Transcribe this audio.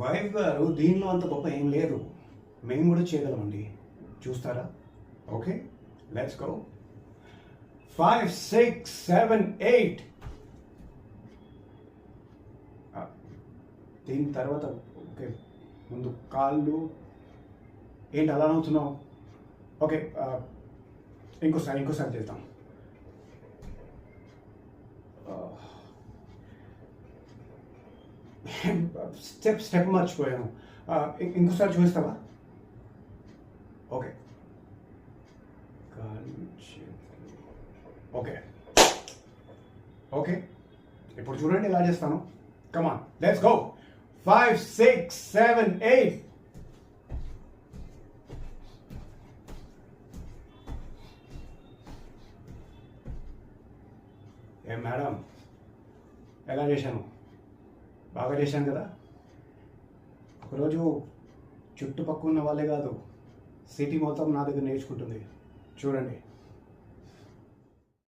Wife గారు దీనిలో అంత గొప్ప ఏం లేదు. మేము కూడా చేయగలమండి. చూస్తారా? Okay, let's go. 5 6 7 8. దీని తర్వాత ఓకే, ముందు కాళ్ళు. ఏంటి అలా అవుతున్నావు? ఓకే, ఇంకోసారి చేద్దాం. స్టెప్ మర్చిపోయాను. ఇంకోసారి చూపిస్తావా? ఓకే, ఓకే ఓకే ఇప్పుడు చూడండి ఎలా చేస్తాను. కమాన్, లెట్స్ గో. 5 6 7 8. ఏం మేడం, ఎలా చేశాను? బాగా చేశాను కదా. ఒకరోజు చుట్టుపక్కల ఉన్న వాళ్ళే కాదు, సిటీ మొత్తం నా దగ్గర నేర్చుకుంటుంది. చూడండి.